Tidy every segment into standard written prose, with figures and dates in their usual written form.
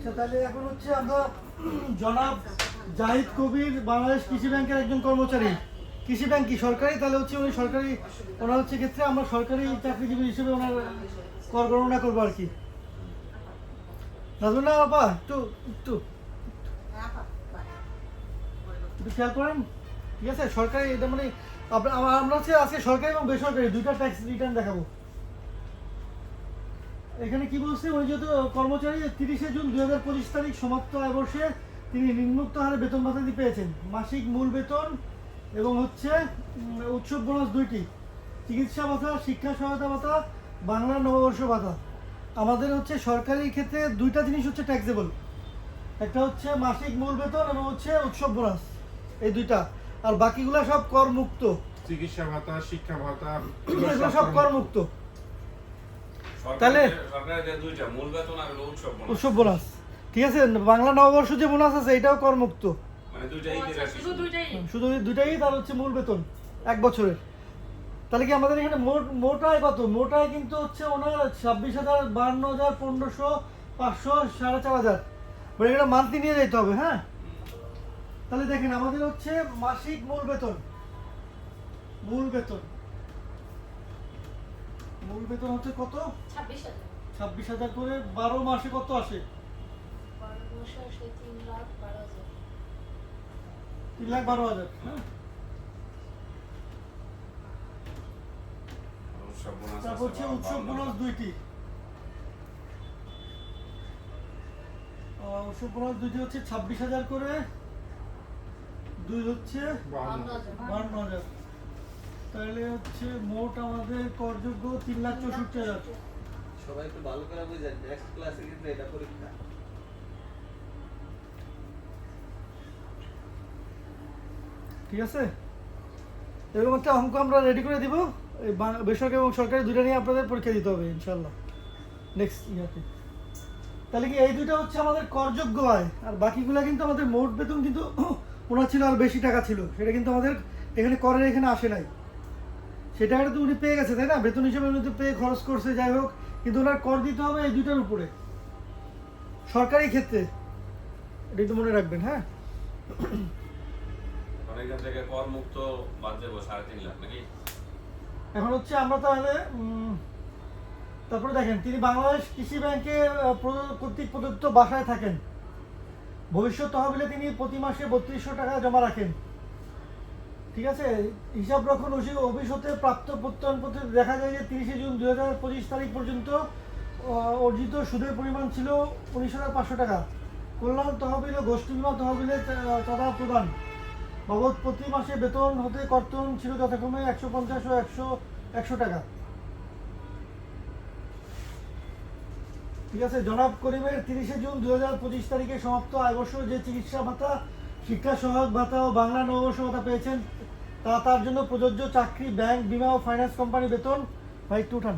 আচ্ছা, তাহলে এখন হচ্ছে আমরা জনাব জাহিদ কবির বাংলাদেশ কৃষি ব্যাংকের একজন কর্মচারী। কৃষি ব্যাংক কি সরকারি? তাহলে হচ্ছে উনি সরকারি, ওনার হচ্ছে ক্ষেত্রে আমরা সরকারি চাকরিজীবী হিসেবে ওনার কর গণনা করবো আর কি। বুঝলেন না বাবা? একটু একটু একটু খেয়াল করেন, ঠিক আছে? সরকারি এটা মানে আমরা হচ্ছে আজকে সরকারি এবং বেসরকারি দুইটা ট্যাক্স রিটার্ন দেখাবো। এখানে কি বলছে, উনি যেহেতু কর্মচারী 30শে জুন 2025 তারিখ সমাপ্ত আয় বর্ষে তিনি নিম্নোক্ত হারে বেতন ভাতাদি পেয়েছেন: মাসিক মূল বেতন এবং হচ্ছে উৎসব বোনাস দুইটি, চিকিৎসা ভাতা, শিক্ষা সহায়তা ভাতা, বাংলা নববর্ষ ভাতা। আমাদের হচ্ছে সরকারি ক্ষেত্রে দুইটা জিনিস হচ্ছে ট্যাক্সেবল, একটা হচ্ছে মাসিক মূল বেতন এবং হচ্ছে উৎসব বোনাস, এই দুইটা। আর বাকিগুলো সব কর মুক্ত। চিকিৎসা ভাতা, শিক্ষা ভাতা এগুলো সব কর মুক্ত। তাহলে দুইটা মূল বেতন আর উৎসব বোনাস, ঠিক আছে? বাংলা নববর্ষ যে বোনাস আছে এটাও কর মুক্ত, মানে দুইটাই শুধু দুইটাই। তার হচ্ছে মূল বেতন 1 বছরের। তাহলে কি আমাদের এখানে মোট আয় কত? মোট আয় কিন্তু হচ্ছে ওনার 26,000, 52,000, 1500, 500, 4,500। মানে এটা মান্থলি নিয়ে যেতে হবে, হ্যাঁ? তাহলে দেখেন আমাদের হচ্ছে মাসিক মূল বেতন হচ্ছে কত? 26,000 করে 12 মাসে কত আসে? 3,12,000। হ্যাঁ, তারপর হচ্ছে উৎসব বোনাস দুইটি। উৎসব বোনাস দুইটি হচ্ছে 26,000 করে, দুই হচ্ছে 52,000। তাহলে হচ্ছে মোট আমাদের করযোগ্য 3,64,000। সবাই একটু ভালো করে বুঝেন, নেক্সট ক্লাসে কিন্তু এটা পরীক্ষা। ঠিক আছে, এরকম একটা অঙ্ক আমরা রেডি করে দিব। এই বেসরকারি এবং সরকারি দুইটা নিয়ে আপনাদের পরীক্ষা দিতে হবে ইনশাল্লাহ নেক্সট ইয়ারতে। তাহলে কি এই দুইটা হচ্ছে আমাদের করযোগ্য আয়, আর বাকিগুলো কিন্তু আমাদের মোট বেতন কিন্তু ওনার ছিল আর বেশি টাকা ছিল, সেটা কিন্তু আমাদের এখানে করের এখানে আসে নাই। সেটা তো উনি পেয়ে গেছে, তাই না? বেতন হিসেবে উনি তো পেয়ে খরচ করছে, যাই হোক, কিন্তু ওনার কর দিতে হবে এই দুইটার উপরে সরকারি ক্ষেত্রে। এটা একটু মনে রাখবেন, হ্যাঁ? অনেকজন থেকে কর মুক্ত বাদ দেবো 3.5 লাখ নাকি? এখন হচ্ছে আমরা তাহলে তারপরে দেখেন, তিনি বাংলাদেশ কৃষি ব্যাংকে কর্তৃক প্রদত্ত বাসায় থাকেন। ভবিষ্যৎ তহবিলে তিনি প্রতি মাসে 3200 টাকা জমা রাখেন, ঠিক আছে? হিসাব রক্ষণ অফিস হতে প্রাপ্ত প্রত্যয়নপত্রে দেখা যায় যে 30শে জুন 2025 তারিখ পর্যন্ত অর্জিত সুদের পরিমাণ ছিল 19,500 টাকা। কল্যাণ তহবিল ও গোষ্ঠী বীমা তহবিলে চাঁদা প্রদান বাবদ প্রতি মাসে বেতন হতে কর্তন ছিল যথাক্রমে 150 ও 100 টাকা, ঠিক আছে? জনাব করিমের 30শে জুন 2025 তারিখে সমাপ্ত আয়বর্ষ যে চিকিৎসা ভাতা, শিক্ষা সহায়ক ভাতা ও বাংলা নববর্ষ ভাতা পেয়েছেন তা তার জন্য প্রযোজ্য। চাকরি, ব্যাংক, বিমা ও ফাইন্যান্স কোম্পানি বেতন। ভাই একটু উঠান।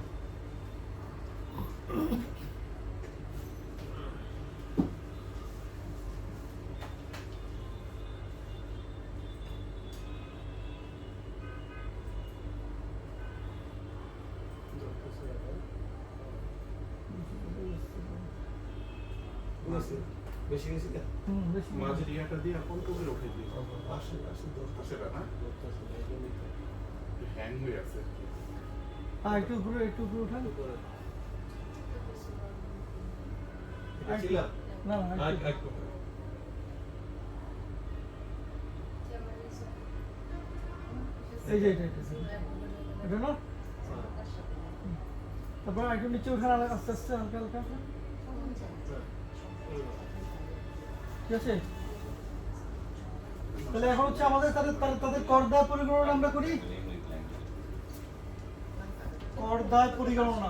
বেশি বেশি না, মাঝের ইয়াটা দিয়ে এখন কবে উঠে দিই আসে না হ্যাং হয়ে আছে। একটু উপরে উঠান। না না, এই যে এটা না। তারপর একটু নিচে উঠান আস্তে আস্তে, হালকা হালকা, ঠিক আছে? তাহলে এখন হচ্ছে আমাদের তাদের কর দায় পরিগণনা আমরা করি। কর দায় পরিগণনা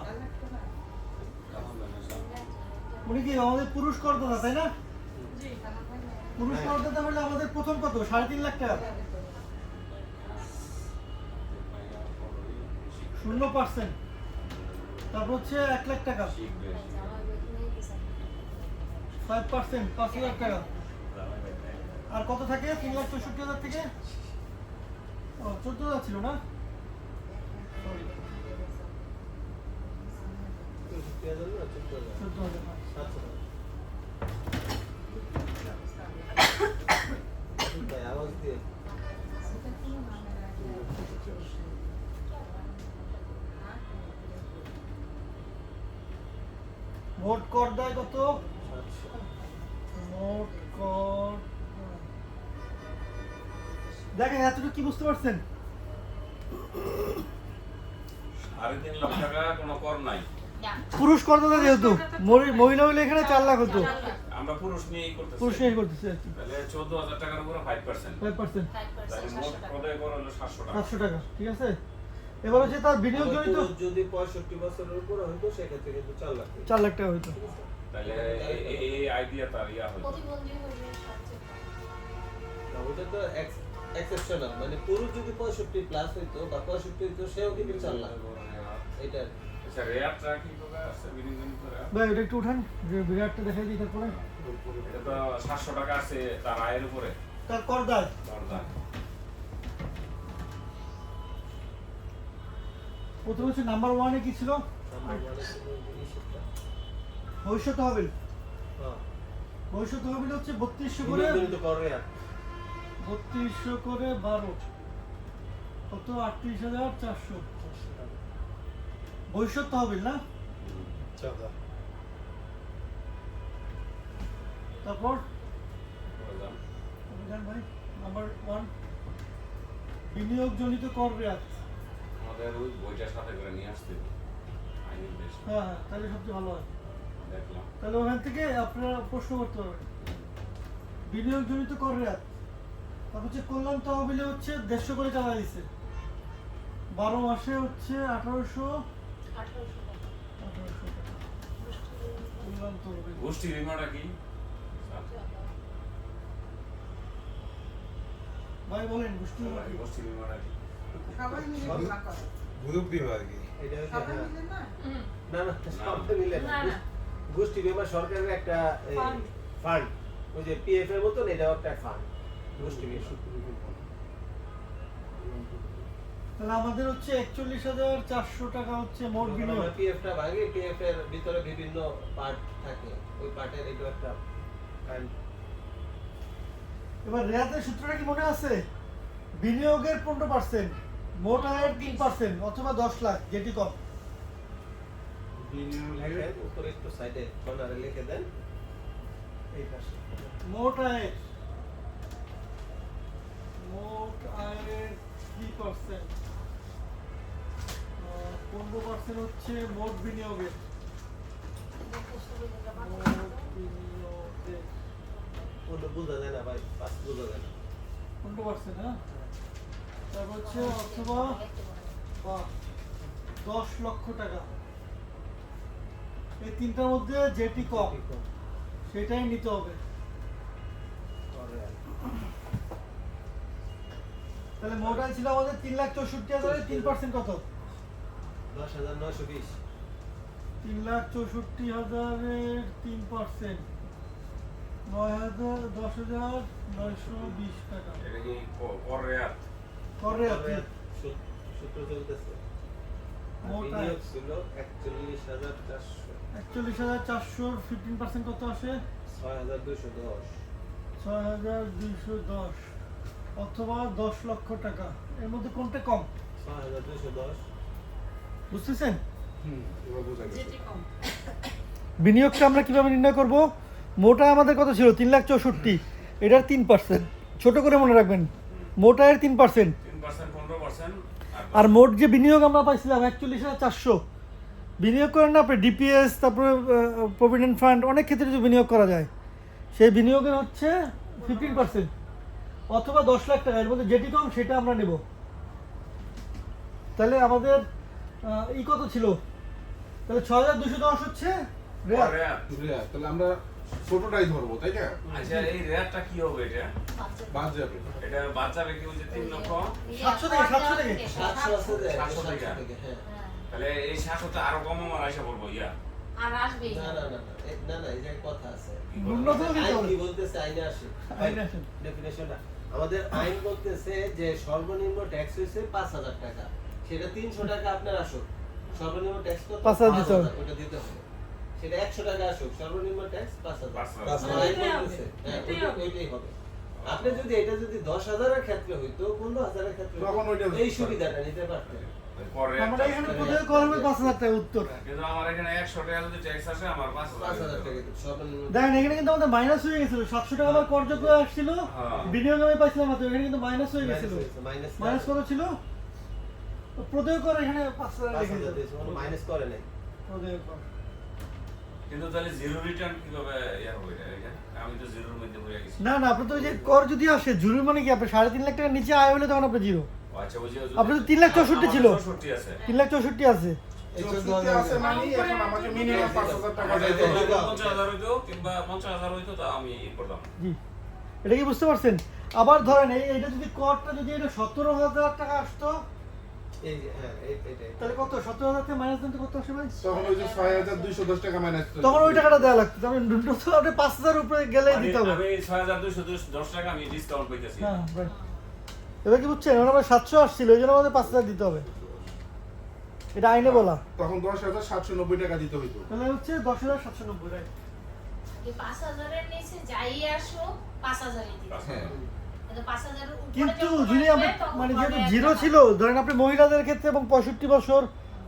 উনি কি আমাদের পুরুষ করদাতা, তাই না? পুরুষ করদাতা বললে আমাদের প্রথম কত? 3.5 লাখ টাকা, 0%। তারপর হচ্ছে 1 লাখ টাকা, 5%, 5,000 টাকা। আর কত থাকে? 3,64,000 থেকে 14,000 ছিল না? ভাই আওয়াজ দিয়ে মোট কর দেয় কত? 700 মোট কর দেখেন এতটুকু কি বুঝতে পারছেন? 3.5 লাখ টাকা কোনো কর নাই। পুরুষ করদাতা যেহেতু মহিলা হইলে এখানে 4 লাখ হতো। আমরা পুরুষ নিয়েই করতেছি। পুরুষ নিয়ে করতেছে আর কি। তাহলে 14,000 টাকার উপরে 5%। 5%, তাহলে মোট প্রদায় কর হলো 700 টাকা। 700 টাকা, ঠিক আছে। এবার হচ্ছে তার বিনিয়োগ জড়িত পুরুষ যদি 65 বছরের উপর হইতো সেক্ষেত্রে কিন্তু 4 লাখ 4 লাখ টাকা হইতো। তাহলে এই আইডিয়া তার ইয়া হলো। প্রতিবন্ধী হইলে সবচেয়ে না, ওটা তো এক্সেপশনাল, মানে পুরুষ যদি 65 প্লাস হইতো বা 65 হইতো সেও কিন্তু 4 লাখ। এটা আচ্ছা, রেয়ারটা কি করে আছে বিনিয়োগ করে? ভাই এটা একটু উঠান, যে বিরাটটা দেখাই দিই তারপরে। এটা তো 700 টাকা আছে তার আয়ের উপরে। তার কর দেয় দরদাম। প্রথমে হচ্ছে নাম্বার 1 এ কি ছিল? নাম্বার 1 এর জন্য জিনিসটা ভবিষ্যৎ তহবিল। হ্যাঁ ভবিষ্যৎ তহবিল হচ্ছে 3200 করে, বিনিয়োগ করে আর 3200 করে 12 কত? 38,400 ভবিষ্যৎ তহবিল না? চাঁদা তারপর দরদাম। অভিযান ভাই নাম্বার 1 বিনিয়োগজনিত কর রেয়াত। আমাদের ওই বইটার সাথে করে নিয়ে আসতে হবে। আইনের দেশ। হ্যাঁ হ্যাঁ, তাহলে সবচেয়ে ভালো হয়। দেখলাম। তাহলে ওখান থেকে আপনারা প্রশ্ন করতে পারবেন। বিনিয়োগজনিত কর রেয়াত। তারপর হচ্ছে কল্যাণ তহবিলে হচ্ছে 150 করে চালা দিচ্ছে। 12 মাসে হচ্ছে 1800 1800 টাকা। 1800 টাকা। কল্যাণ তহবিল। গোষ্ঠী বিমাটা কি? ভাই বলেন গোষ্ঠী বিমা কি? গোষ্ঠী বিমাটা কি? সবাই মিলে বিমা করে। গ্রুপ বিমা আর কি। এটা হচ্ছে সবাই মিলে না? না না সবাই মিলে না। না, না। গোষ্ঠী বিমা সরকারের একটা Fund. ফান্ড, ওই যে পিএফ এর মতন এটাও একটা ফান্ড গোষ্ঠী বিমা। তাহলে আমাদের হচ্ছে 41,400 টাকা হচ্ছে মোট বিনিয়োগ। পিএফটা ভাগে, পিএফ এর ভিতরে বিভিন্ন পার্ট থাকে, ওই পার্টের এটা একটা ফান্ড। এবার রেয়াতের সূত্রটা কি মনে আছে? বিনিয়োগের 15%, মোট আয়ের 3% অথবা 10 লাখ যেটি কম। লেখেন উপরে একটু সাইডে কর্নারে লিখে দেন এই পাশে। মোট আয়ের 3%, 15% হচ্ছে মোট বিনিয়োগের। মোট বিনিয়োগের ওটা বোঝা যায় না ভাই, পাস বোঝা যায় না। 15%, হ্যাঁ। তারপর হচ্ছে অথবা বা 10 লক্ষ টাকা। এই তিনটার মধ্যে যেটি কম সেটাই নিতে হবে। করে আর কি। তাহলে মোট আয় ছিল আমাদের 3,64,000 এর 3% কত? 10,920 3,64,000 এর 3% 10,920 টাকা। এটা কি কর রেয়াত? করে করে সূত্র চলতেছে। আর মোট আয়। বিনিয়োগ ছিল 41,400 41,400 15% কত আসে? 6,210 6,210 অথবা 10 লক্ষ টাকা। এর মধ্যে কোনটা কম 6,210 বুঝতেছেন? এবার বোঝা গেছে। যেটি কম। বিনিয়োগটা আমরা কিভাবে নির্ণয় করব? মোট আয় আমাদের কত ছিল? 3,64,000, এটার 3%। ছোট করে মনে রাখবেন, মোট আয়ের 3%। 3%, 15% আর মোট যে বিনিয়োগ আমরা পাইছিলাম 41,400। বিনিয়োগ করেন না আপনি ডিপিএস, তারপরে প্রভিডেন্ট ফান্ড, অনেক ক্ষেত্রে যে বিনিয়োগ করা যায়, সেই বিনিয়োগের হচ্ছে 15% অথবা 10 লাখ টাকা। এর মধ্যে যেটি কম সেটা আমরা নেব। তাহলে আমাদের কত ছিল? তাহলে 6,210 হচ্ছে রেয়াত। কর রেয়াত। রেয়াত, তাহলে আমরা ছোটটাই ধরবো তাই না? আচ্ছা, এই রেয়াতটা কি হবে এটা? বাদ যাবে। এটা বাচ্চা কি হচ্ছে 3 লক্ষ? 700 থেকে 700 থেকে 700 আছে যে 700 700 টাকা। থেকে, হ্যাঁ। তাহলে এই 700 আরো কম আমার আইসা বলবো ইয়া। আর আসবেই না না না না, না না, এই যে কথা আছে। কি বলবো? ন্যূনতম দিতে আইন হবে। কি বলতেছে? আইনে আসে আইনে আসে। ডেফিনেশনটা আমাদের আইন বলতেছে যে সর্বনিম্ন ট্যাক্স হইছে 5,000 টাকা, সেটা 300 টাকা আপনার আসল। সর্বনিম্ন ট্যাক্স কত? 5,000 দিতে হবে। 5,000, ওটা দিতে হবে। সেটা 100 টাকা আসুক, সর্বনিম্ন ট্যাক্স 5,000। 5,000 আইন বলতেছে, হ্যাঁ, ওইটাই হবে। আপনি যদি এটা যদি 10,000 এর ক্ষেত্রে হইতো, 15,000 এর ক্ষেত্রে তখন ওইটা এই সুবিধাটা নিতে পারতেন। পরে আমরা এখানে প্রত্যেক কর হবে 5,000 টাকা উত্তর। কিন্তু আমার এখানে 100 টাকা যদি ট্যাক্স আসে আমার 5,000 5,000 টাকা দিতে সর্বনিম্ন। দেখেন এখানে কিন্তু আমাদের মাইনাস হয়ে গেছিল, 700 টাকা আমার করযোগ্য আসছিল, হ্যাঁ। বিনিয়োগ আমি পাইছিলাম মাত্র, এখানে কিন্তু মাইনাস হয়ে গেছিল। মাইনাস কত ছিল? প্রত্যেক কর এখানে 5,000 লিখে 5,000 দিয়েছে, কোনো মাইনাস করে নাই। প্রত্যেক কর। কিন্তু তাহলে জিরো রিটার্ন কিভাবে ইয়া হবে এটা? আমি তো জিরোর মধ্যে পড়ে গেছি। না না, আপনি তো ওই যে কর যদি আসে জরুরি মানে কি, আপনি 3.5 লাখ টাকার নিচে আয় হলে তখন আপনি জিরো। ও আচ্ছা, ওই যে আপনার তো 3,64,000 ছিল। 64 আছে। 3,64,000 আছে। এই 14,000 আছে মানে এখন আমাকে মিনিমাম 5,000 টাকা দিতে হবে। 50,000 হইতো কিংবা 50,000 হইতো তা আমি ই করতাম। জি, এটা কি বুঝতে পারছেন? আবার ধরেন এইটা যদি করটা যদি এটা 17,000 টাকা আসতো, এই যে, হ্যাঁ, এইটাই। তাহলে কত? 17,000 থেকে মাইনাস দিতে কত আসে ভাই? তখন ওই যে 6,210 টাকা মাইনাস তখন ওই টাকাটা দেওয়া লাগতো। আমি ন্যূনতম আপনি 5,000 উপরে গেলেই দিতে হবে। আমি 6,210 টাকা আমি ডিসকাউন্ট পাইতেছি। হ্যাঁ ভাই, এবার কি বুঝছেন? এখন আমার 700 আসছিল, এই জন্য আমাদের 5,000 দিতে হবে। এটা আইনে বলা। তখন 10,790 টাকা দিতে হইতো। তাহলে হচ্ছে 10,790 রাইট। এই 5,000 এর নিচে যাই আসো 5,000 ই দিতে। হ্যাঁ। কিন্তু 5,000 এর উপরে কিন্তু যখন যদি আসবে, আপনি তখন মানে পরে যেহেতু একটা- জিরো ছিল, ধরেন আপনি মহিলাদের ক্ষেত্রে এবং 65 বছর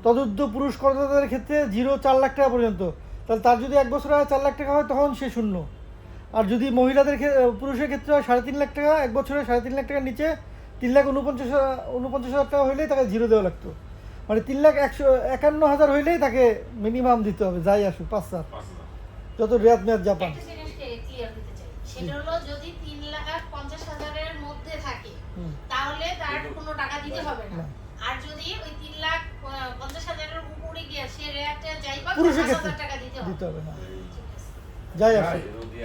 তদুর্ধ্ব পুরুষ করদাতাদের ক্ষেত্রে জিরো 4 লাখ টাকা পর্যন্ত, তাহলে তার যদি 1 বছর হয় 4 লাখ টাকা হয় তখন সে শূন্য। আর যদি মহিলাদের পুরুষের ক্ষেত্রে হয় 3.5 লাখ টাকা, 1 বছরে 3.5 লাখ টাকার নিচে 3,49,000 টাকা হইলেই তাকে জিরো দেওয়া লাগতো। মানে 3,51,000 হইলেই তাকে মিনিমাম দিতে হবে, যাই আসুক 5,000 5,000 যত রেয়াত মেয়াদ জাপান। একটা জিনিস ক্লিয়ার দিতে চাই, সেটা হলো যদি 3,50,000 এর মধ্যে থাকে হুম। তাহলে তার কোনো টাকা দিতে হবে না। না। আর যদি ওই 3,50,000 এর উপরে গিয়ে সে রেটে যাই পাবে পুরুষের 5,000 ক্ষেত্রে টাকা দিতে হবে। দিতে হবে না, যাই আসুক।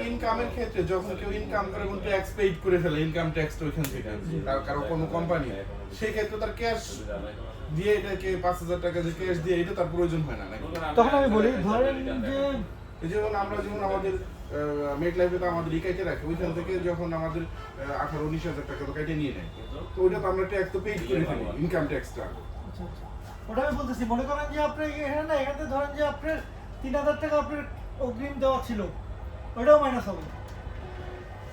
ইনকামের ক্ষেত্রে যখন কেউ ইনকাম করে এবং ট্যাক্স পেইড করে ফেলে, ইনকাম ট্যাক্সটা ওইখান থেকে তার কারো কোনো কোম্পানি, সেই ক্ষেত্রে তার ক্যাশ দিয়ে এটাকে 5,000 টাকা যে ক্যাশ দিয়ে এটা তার প্রয়োজন হয় না নাকি? তখন আমি বলি ধরেন যে এই যেমন আমরা যেমন আমাদের মেড লাইফে তো আমাদের ইকাইতে রাখে, ওইখান থেকে যখন আমাদের 18-19,000 টাকা তো কেটে নিয়ে নেয়, তো ওইটা তো আমরা ট্যাক্স তো পেইড করে ফেলি, ইনকাম ট্যাক্সটা। আচ্ছা, আচ্ছা। ওটা আমি বলতেছি, মনে করেন যে আপনি এখানে না, এখানে ধরেন যে আপনার 3,000 টাকা আপনার অগ্রিম দেওয়া ছিল, ওইটাও মাইনাস হবে।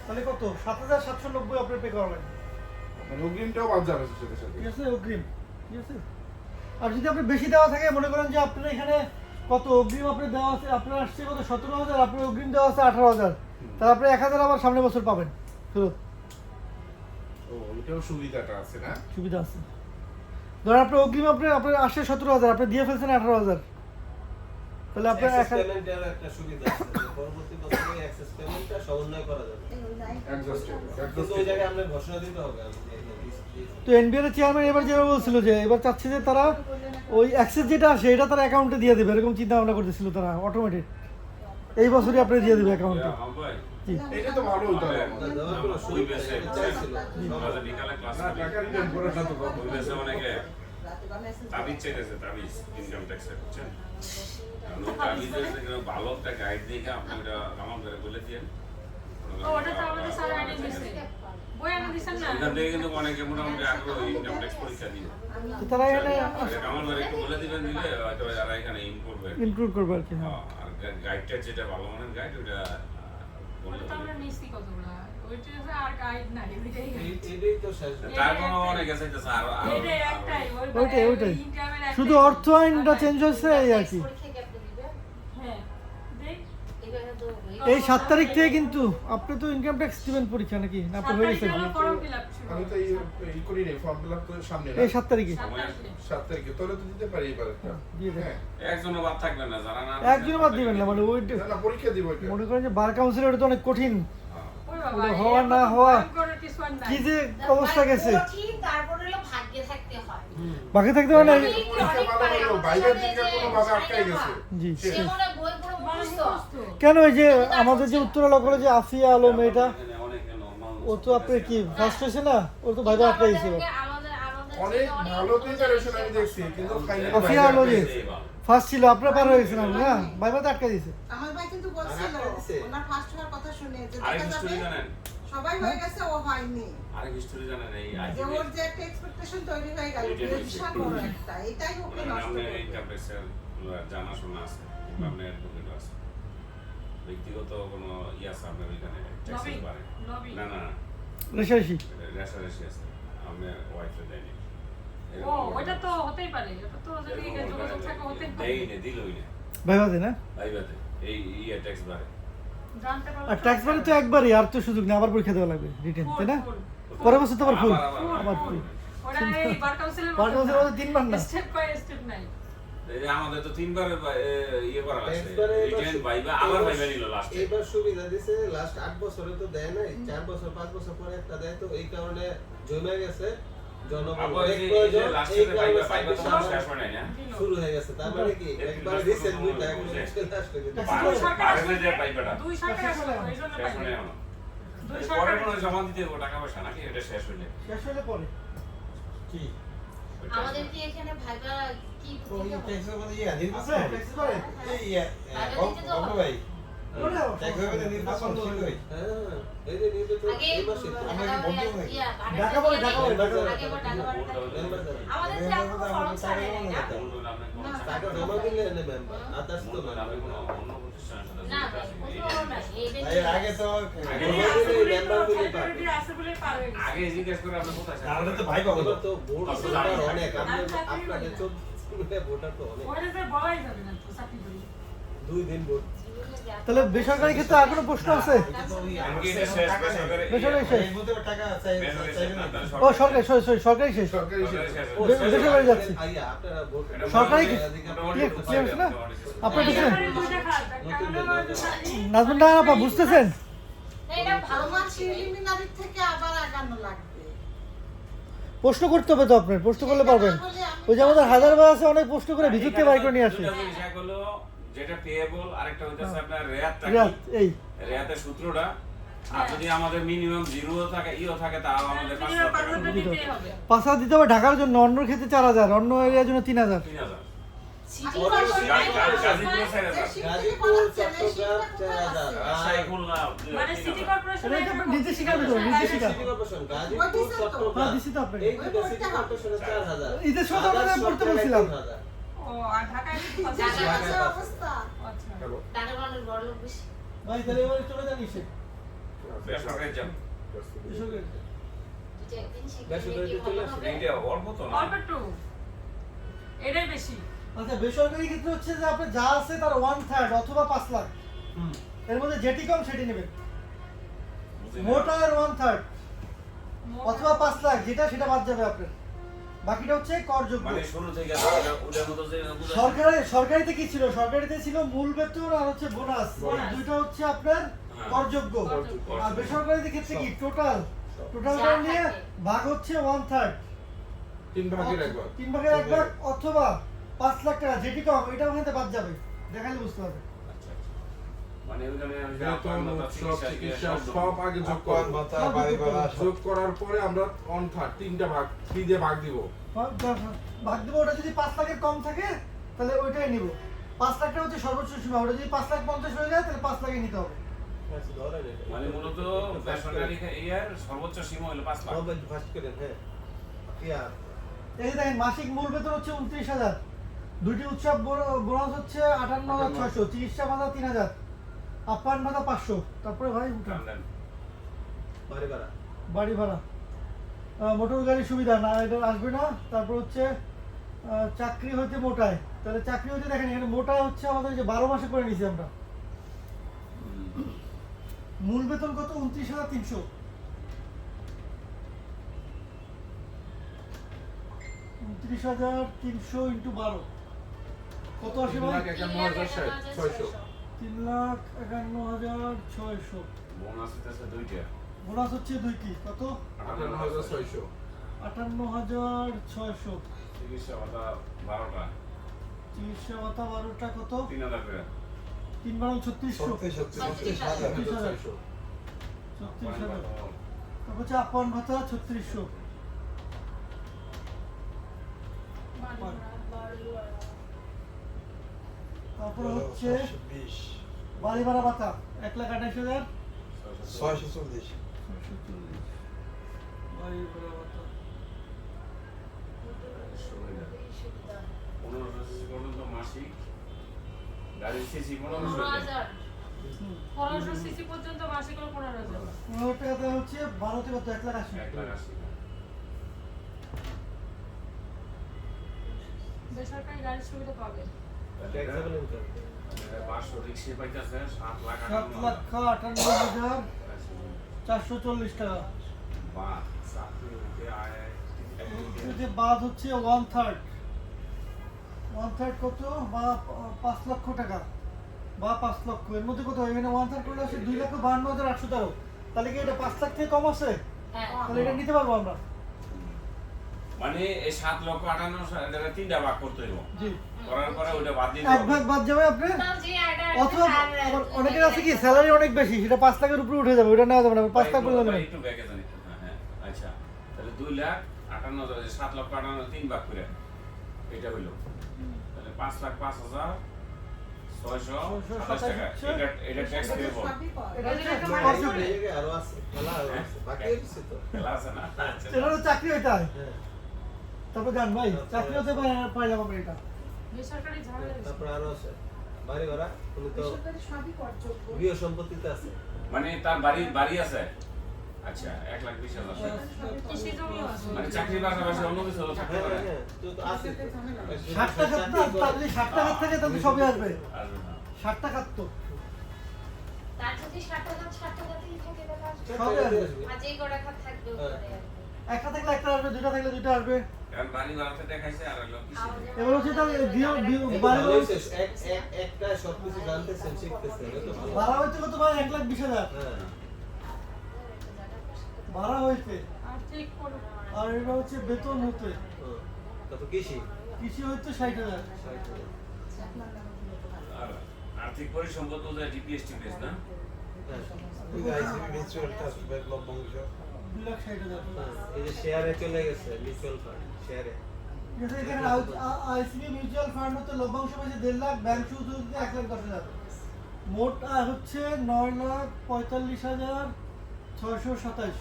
তাহলে কত? 7,790 আপনার পে করা লাগবে। মানে অগ্রিমটাও বাদ যাবে সাথে সাথে। ঠিক আছে, অগ্রিম। ঠিক আছে। আর যদি আপনি বেশি দেওয়া থাকে, মনে করেন যে আপনার এখানে কত অগ্রিম আপনার দেওয়া আছে, আপনার আসছে কত 17,000, আপনার অগ্রিম দেওয়া আছে 18,000, তাহলে আপনি 1,000 আবার সামনের বছর পাবেন ফেরত। ও ওইটাও সুবিধাটা আছে না? সুবিধা আছে। ধরেন আপনার অগ্রিম আপনার আসছে 17,000, আপনি দিয়ে ফেলছেন 18,000, তাহলে আপনার অ্যাক্সেস পেমেন্টের একটা সুবিধা আছে যে পরবর্তী বছরে অ্যাক্সেস পেমেন্টটা সমন্বয় করা যাবে। কিন্তু ওই জায়গায় আমরা ঘোষণা দিতে হবে আমি যে তো এনবিআর এর চেয়ারম্যান এবার যেটা বলছিল যে এবার চাচ্ছে যে তারা ওই অ্যাক্সেস যেটা আসে এটা তারা অ্যাকাউন্টে দিয়ে দেবে, এরকম চিন্তা ভাবনা করতেছিল তারা, অটোমেটিক এই বছরই আপনি দিয়ে দেবে অ্যাকাউন্টে। জি। এটা তো ভালো হইতো হ্যাঁ। আমাদের। দেওয়ার কোনো সুবিধা চাইছিল। বিকালে ক্লাস না, টাকা রিটার্ন করে না তো কত। ওই দেশে অনেকে তাবিজ চাইতেছে, তাবিজ ইনকাম ট্যাক্সের, বুঝছেন? কারণ ওই তাবিজ হচ্ছে কিনা ভালো একটা গাইড দেখে আপনি ওটা আমার করে বলে দিয়েন। ওটা তো আমাদের স্যার আইনে দিছে। বই আনে দিছেন না? এখান থেকে কিন্তু অনেকে মোটামুটি আগ্রহ ইনকাম ট্যাক্স পরীক্ষা দিবে। তো তারা এখানে আমার ঘরে একটু বলে দিবেন, দিলে হয়তো যারা এখানে ইন করবে। ইনক্লুড করবে আর কি। হ্যাঁ। আর গাইডটা যেটা ভালো মানের গাইড ওটা বলে ওটা তো আমরা দিবেন। নিছি কতগুলা। ওইটা হচ্ছে আর গাইড নাই, ওইটাই গাইড। এটাই তো শেষ। তারপর অনেকে চাইতেছে আরো এইটাই একটাই, ওইটাই। ইনকামের একটাই। শুধু অর্থ আইনটা চেঞ্জ হয়েছে এই আর কি। পরীক্ষা কি আপনি দিবেন? হ্যাঁ। দেখ, এখানে তো এই 7 তারিখ থেকে কিন্তু আপনি তো ইনকাম ট্যাক্স দিবেন পরীক্ষা নাকি না? আপনার হয়ে গেছে? সাতটায় ফর্ম ফিল আপ শুরু। আমি তো এই করি নাই, ফর্ম ফিল আপ করে সামনে না। এই 7 তারিখে 7 তারিখে তাহলে তো দিতে পারি এবার একটা। দিয়ে দেন। হ্যাঁ। একজনও বাদ থাকবে না, যারা না একজনও বাদ দিবেন না, মানে ওই না না পরীক্ষা দিব এটা। মনে করেন যে বার কাউন্সিলের ওটা তো অনেক কঠিন, ওই বাবা, ওটা হওয়া না হওয়া ভয়ঙ্কর কিছু আর নাই। কি যে অবস্থা গেছে। কঠিন, তারপরে হলো ভাগ্যে থাকতে হয়। বাকি থাকতে পারে না। পরীক্ষা ভালো হলো, বাইরের দিকে কোনো ভাবে আটকাই গেছে। জি। সে মনে হয় বই পুরো মুখস্থ। কেন এই যে আমাদের যে উত্তরা লোকালে যে আসিয়া আলো মেয়েটা, অনেকে normal ও তো আপনার কি ফার্স্ট হয়েছে না, ও তো ভাইবা আটকে গেছিল। অনেক ভালো প্রিপারেশন আমি দেখছি কিন্তু ফাইনালি আফিয়া আলো যে ফার্স্ট ছিল, আপনার পার হয়ে গেছিলাম না, ভাইবাতে আটকে দিয়েছে। আমার ভাই কিন্তু বলছিল ওনার ফার্স্ট হওয়ার কথা শুনে যে আরেক দেখা হিস্টোরি যাবে জানেন, সবাই হয়ে গেছে, ও হয়নি। আরেক হিস্টোরি জানেন, এই যে ওর যে একটা এক্সপেকটেশন তৈরি হয়ে গেল, বিশাল বড় একটা, এটাই ওকে নষ্ট আমাদের করে ইনকাম ট্যাক্সের জানাশোনা আছে, আপনার অ্যাডভোকেট আছে ব্যক্তিগত কোনো আছে আপনার ওইখানে ট্যাক্সের নবী, পারে নবী। না না রেশারেশি রেশারেশি আছে আপনার ওয়াইফে দেয়নি ও ওটা তো হতেই পারে, ওটা তো যদি যোগাযোগ থাকে হতেই পারে। দেয়নি দিলই না ভাইবাদে না? ভাইবাতে এই ট্যাক্স বাড়ে জানতে পারলে আর ট্যাক্স বারে তো একবারই, আর তো সুযোগ নেই, আবার পরীক্ষা দেওয়া লাগবে রিটেন, তাই না? ফুল, ফুল। পরের বছর তো আবার ফুল, আবার আবার ফুল। ওটা এই বার কাউন্সিলের বার কাউন্সিলের মধ্যে 3 বার না? স্টেপ বাই স্টেপ নাই। এই যে আমাদের তো তিনবার ইয়ে করা লাগছে একবারে এবার রিটেন ভাইবা আবার ভাইবা নিল লাস্টে এবার সুবিধা দিছে লাস্ট 8 বছরে তো দেয় নাই, 4 বছর 5 বছর পরে একটা দেয়, তো এই কারণে জমে গেছে জনগণ আবার অনেক এই প্রয়োজন, যে লাস্টে এই কারণে ভাইবা তো সার্ভিস শেষ হয় না শুরু হয়ে গেছে। তার মানে কি একবার রিসেন্ট দুইটা একবার চলে আসলো কিন্তু দুই সরকার পারবে যে ভাইবাটা দুই সরকার আসলে এই জন্য শেষ পাইনি। হয় না দুই পরে সরকার কোনো জমা দিতে হবে টাকা পয়সা নাকি এটা শেষ হইলে শেষ হলে পরে। কি আমাদের কি এখানে ভাইবা কি আছে, ট্যাক্স বারে? ওটা হ্যাঁ এই যে নির্বাচন আগে এই মাসে ঢাকা বলে, ঢাকা বলে, ঢাকা বলে। আমাদের যে এখন ফর্ম ছাড়ে নাই না টাকা জমা দিলে এনে মেম্বার আদার্স তো না অন্য প্রতিষ্ঠানের সাথে না জড়িত আছে। কোনো নাই এই আগে মেম্বার গুলি পাবে সিকিউরিটি আছে বলে পার হয়ে গেছে। আগে জিজ্ঞেস করে আপনি কোথায় তাহলে তো ভাই পাবো এবার তো ভোট আসলে ভোটার আমি অনেক জানি না। আপনাদের 14 ভোটার তো অনেক ওটা তো বলাই যাবে না তো চাকরি করি। 2 দিন ভোট তাহলে বেসরকারি ক্ষেত্রে আর কোনো প্রশ্ন আছে? আমি কি এটা শেষ বেসরকারি বেসরকারি শেষ? বেসরকারি শেষ না, তাহলে ও সরকারি, সরকারি শেষ। সরকারি সরকারি শেষ। ও, বেসরকারি যাচ্ছে। আইয়া আপনারা ভোট সরকারি কি? মোটামুটি কি হচ্ছে না? আপনার এই বুঝছেন? ব্যাপারে দুইটা খাত, একটা হলো যে নাজমুন না আপা বুঝতেছেন? এটা ভালো আমার মাছ প্রিলিমিনারি থেকে আবার আগানো লাগবে। প্রশ্ন করতে হবে তো আপনার, প্রশ্ন করলে পারবেন। ওই যে আমাদের হায়দ্রাবাদ আছে, অনেক প্রশ্ন করে ভিতর থেকে বাইর করে নিয়ে আসে। দুটো জিনিস, এক হলো যেটা পেয়েবল, আরেকটা হইতাছে আপনার রেয়াতটা কি? রিয়াদ, এই রেয়াতের সূত্রটা আর যদি আমাদের মিনিমাম জিরো থাকে ইও থাকে তাও আমাদের 5 লাখ টাকা পাঁচটা দিতেই হবে। 5,000 দিতে হবে ঢাকার জন্য, অন্য ক্ষেত্রে 4,000, অন্য এরিয়ার জন্য 3,000। 3000 সিটি গাজীপুরে 4000 গাজীপুর চট্টগ্রাম 4000 রাজশাহী খুলনা মানে সিটি কর্পোরেশন এটা আপনার নির্দেশিকার ভিতরে, নির্দেশিকা। সিটি কর্পোরেশন গাজীপুর হ্যাঁ, চট্টগ্রাম দিছি তো আপনাকে। এই দুটো সিটি কর্পোরেশনে 4000 ঈদের সময় তো আপনাদের পড়তে বলছিলাম। ও আর ঢাকায় কি আছে? ঢাকার অবস্থা আচ্ছা। টাকা মানুষ বড় লোক বেশি ভাই তাহলে এবারে চলে যান ইসে। বেসরকারি যান বেসরকারি। দুটো একদিন বেসরকারি শিখে চলে ভালো হবে এইটা অল্প তো না অল্প একটু এটাই বেশি। আচ্ছা বেসরকারি ক্ষেত্রে হচ্ছে যে আপনার যা আছে তার 1/3 অথবা 5 লাখ, এর মধ্যে যেটি কম সেটি নেবেন। মোটা আর 1/3 অথবা 5 লাখ, যেটা সেটা বাদ যাবে আপনার, বাকিটা হচ্ছে করযোগ্য। মানে শুরু থেকে ওটার মতো যে সরকারিতে কি ছিল? সরকারিতে ছিল মূল বেতন আর হচ্ছে বোনাস, এই দুইটা হচ্ছে আপনার করযোগ্য। আর বেসরকারিতে ক্ষেত্রে কি টোটাল নিয়ে ভাগ হচ্ছে 1/3, 3 ভাগের একবার 3 ভাগের 1 ভাগ অথবা 5 লাখ টাকা, যেটি কম এটা ওখানে বাদ যাবে, দেখালে বুঝতে পারবে। আচ্ছা, আচ্ছা। মানে ওইখানে বেতন, উৎসব, চিকিৎসা সব আগে যোগ কর করব। ভাতা বাড়ি ভাড়া যোগ করার পরে আমরা 1/3 3টা ভাগ 3 দিয়ে ভাগ দিব। ভাগ দেবো, ওটা যদি 5 লাখের কম থাকে তাহলে ওইটাই নিব। 5 লাখ টাকা হচ্ছে সর্বোচ্চ সীমা, ওটা যদি 5 লাখ 50 হয়ে যায় তাহলে 5 লাখই নিতে হবে। মানে মূলত বেসরকারি ইয়ার সর্বোচ্চ সীমা হলো 5 লাখ ফার্স্ট করেন হ্যাঁ ইয়া এই যে দেখেন মাসিক মূল বেতন হচ্ছে 29,000, দুটি উৎসব বোনাস হচ্ছে 58,600, চিকিৎসা ভাতা 3,000, আপ্যায়ন ভাতা 500। তারপরে ভাই উঠান দেন বাড়ি ভাড়া বাড়ি ভাড়া, মোটর গাড়ি সুবিধা না, এটা আসবে না। তারপর হচ্ছে চাকরি হইতে মোটায়, তাহলে চাকরি হইতে দেখেন এখানে মোটায় হচ্ছে আমাদের যে 12 মাসে করে নিয়েছি আমরা। মূল বেতন কত? 29,300। 29,300 ইন্টু 12 কত আসে ভাই? 3,51,600 3,51,600। বোনাস হইতাছে দুইটা বোনাস হচ্ছে দুইটি, কত? 58,600 58,600। চিকিৎসা ভাতা 12টা চিকিৎসা ভাতা 12টা, কত? 3000 করে 3 বারং 3600। 36,000 36,000। তারপর হচ্ছে আপ্যায়ন ভাতা 3600। তারপর হচ্ছে 20 বাড়ি ভাড়া ভাতা 1,28,000। 640 বাড়ি ভাড়া ভাতা সুবিধা 15,000 পর্যন্ত মাসিক গাড়ির সিসি 15,000 1500 সিসি পর্যন্ত মাসে করে 15,000 15,000 টাকাতে হচ্ছে 12 তে কত 1,80,000 1,80,000 বেসরকারি গাড়ির সুবিধা পাবে। ট্যাক্সেবল ইনকাম 500 রিক্সা পাইতেছে 7,58,440 টাকা। বাহ চাকরি হইতে আয় এই যে বাদ হচ্ছে 1/3 কত বা 5 লক্ষ টাকা বা 5 লক্ষ এর মধ্যে কত হয়? এখানে 1/3 করলে আসে 2,52,813। তাহলে কি এটা 5 লাখ থেকে কম আছে? হ্যাঁ তাহলে এটা নিতে পারবো আমরা? মানে এই 7,58,000 টাকা তিনটা ভাগ করতে হইব জি। করার পরে ওটা বাদ দিতে এক ভাগ বাদ যাবে আপনি, তাও যে আইডা অথবা আবার অনেকের আছে কি স্যালারি অনেক বেশি, সেটা 5 লাখের উপরে উঠে যাবে, ওটা নেওয়া যাবে না, 5 লাখ বলে নেবেন। একটু ব্যাকে জানি হ্যাঁ আচ্ছা তাহলে 2,58,000 7,58,000 তিন ভাগ করে এটা হইলো তাহলে 5,05,627 টাকা এটা ট্যাক্স দেব সবই পাওয়া এটা হচ্ছে এটা কনসেপ্ট। আরো আছে খেলা আরো আছে বাকি আছে তো খেলা আছে না আচ্ছা এটা হলো চাকরি হইতে হয়। হ্যাঁ তারপর জান ভাই চাকরি হতে পারলাম আমরা এটা। বেসরকারি ঝামেলা বেশি। তারপর আরো আছে বাড়ি ভাড়া তুমি তো বেসরকারি সবই করযোগ্য গৃহ সম্পত্তিতে আছে মানে তার বাড়ি আছে আচ্ছা 1,20,000 কৃষি জমিও আছে। মানে চাকরির পাশাপাশি অন্য কিছু থাকতে হ্যাঁ পারে হ্যাঁ তো তো আছে তো। 60 টাকা তার যদি 60 টাকা থেকে তাহলে সবই আসবে। আসবে না 60 টাকা তো তার যদি 60 টাকাতেই থাকে তাহলে আসবে। সবই আসবে। আর যেই গড়া খাত থাকবে উপরে আসবে। একটা থাকলে একটা আসবে, দুইটা থাকলে দুইটা আসবে। কারণ বাড়ি ভাড়াতে দেখাইছে আর হলো কৃষি এবার হচ্ছে তার ভালো হয়েছে, একটা সবকিছু জানতেছেন শিখতেছেন এটা তো ভালো ভাড়া হইতে কত ভাই? 1,20,000 হ্যাঁ ভাড়া হইতে। আর্থিক কোনো আর এটা হচ্ছে বেতন হতে, হ্যাঁ। তারপর কৃষি কৃষি হইতে 60,000। আর আর্থিক পরিসম্পদ তো ডিপিএস টিপিএস না ওই যে আইসিবি মিউচুয়াল ট্রাস্ট ব্যাংক লভ্যাংশ 2,60,000 হ্যাঁ, এই যে শেয়ারে চলে গেছে মিউচুয়াল ফান্ড শেয়ারে যেটা এখানে আইসিবি মিউচুয়াল ফান্ড হতে লভ্যাংশ পাইছে 1.5 লাখ, ব্যাংক সুদ হতে 1,10,000। মোট আয় হচ্ছে 9,45,627।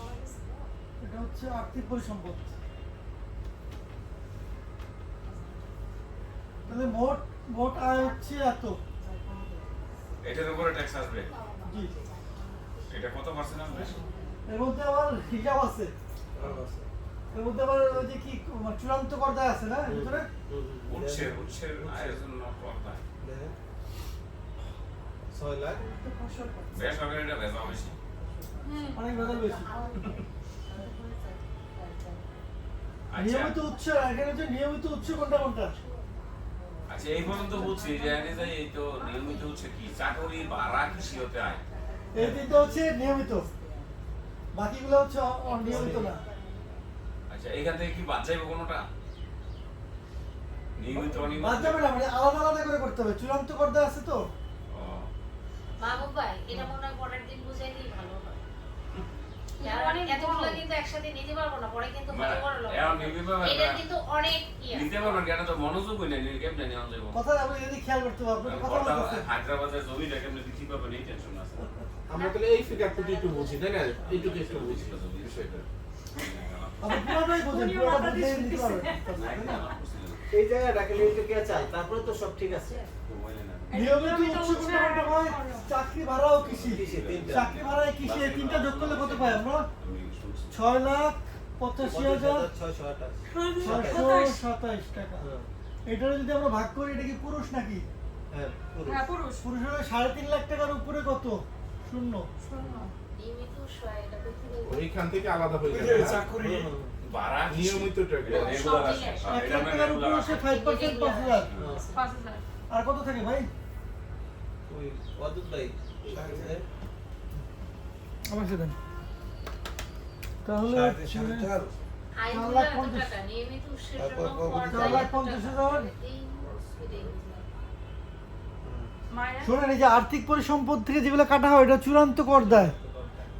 এটা হচ্ছে আর্থিক পরিসম্পদ। তাহলে মোট আয় হচ্ছে এত। এটার উপরে ট্যাক্স আসবে জি। এটা কত পার্সেন্ট আসবে এর মধ্যে আবার হিসাব আছে, আরো আছে এর মধ্যে আবার ওই যে কি চূড়ান্ত করদায় আছে না এর ভিতরে? উৎসের আয়ের জন্য কথা দেখেন 6 লাখ ফসল পাচ্ছে। বেসরকারি এটা ভেজা বেশি অনেক ভেজাল বেশি। আচ্ছা নিয়মিত উৎস, এখানে হচ্ছে নিয়মিত উৎস কোনটা কোনটা? আচ্ছা এই পর্যন্ত বুঝছি যে এনে যে এই তো নিয়মিত হচ্ছে কি চাকরি ভাড়া কৃষি হতে আয় এই তিনটা হচ্ছে নিয়মিত, বাকিগুলো হচ্ছে অনিয়মিত না। আচ্ছা এখান থেকে কি বাদ যাইবে কোনোটা নিয়মিত অনিয়মিত বাদ যাবে না, মানে আলাদা আলাদা করে করতে হবে। চূড়ান্ত করদায় আছে তো। ও, মাহবুব ভাই এটা মনে হয় পরের দিন বুঝাইলেই ভালো হয়। এটা অনেক এতগুলো বড়। কিন্তু একসাথে নিতে পারবো না, পরে কিন্তু মানে ভালো বড় লোক। এখন নিতে পারবে না। এটা কিন্তু অনেক ইয়ে। নিতে পারবেন কেন তো মনোযোগ হই না নিয়ে কেমনে নিয়ে যাবো কথা আপনি যদি খেয়াল করতে হবে, আপনার কথা বলতেছে। হায়দ্রাবাদের জমিটা কেমনে বিক্রি পাবেন এই টেনশন আছে আমরা তাহলে এই ফিগারটুকু একটু বুঝি তাই না এইটুকু একটু বুঝি বিষয়টা আপনি পুরোটাই বোঝেন, উনি পুরোটা মাথা দিয়ে বুঝে নিতে পারবেন। এই জায়গাটাকে লিখতে কে চাই তারপরে তো সব ঠিক আছে নিয়মিত উৎস কোনটা কোনটা হয়? চাকরি ভাড়া ও কৃষি। কৃষি, তিনটা। চাকরি ভাড়া কৃষি এই তিনটা যোগ করলে কত পাই আমরা? 6,85,627 টাকা। হ্যাঁ এটা যদি আমরা ভাগ করি, এটা কি পুরুষ নাকি? হ্যাঁ পুরো হ্যাঁ পুরুষ পুরুষ হলে 3.5 লাখ টাকার উপরে কত? শূন্য। শূন্য নিয়মিত উৎসাহ এটা করতে হবে। ওইখান থেকে আলাদা হয়ে ওই যাবে যে চাকরি ভাড়া নিয়মিত টাকা রেগুলার আছে 1 লাখ টাকার উপরে হচ্ছে 5% 5,000। 5,000 আর কত থাকে ভাই? ওই অদ্ভুত ভাই আমার সাথে তাহলে 4.5 আইগুলো এত টাকা, নিয়মিত উৎসের জন্য তারপর পর্যায়ে 4,50,000 এই এটাই বুঝলাম। মায়ের শোনেন, এই যে আর্থিক পরিসম্পদ থেকে যেগুলো কাটা হয় এটা চূড়ান্ত কর দেয়।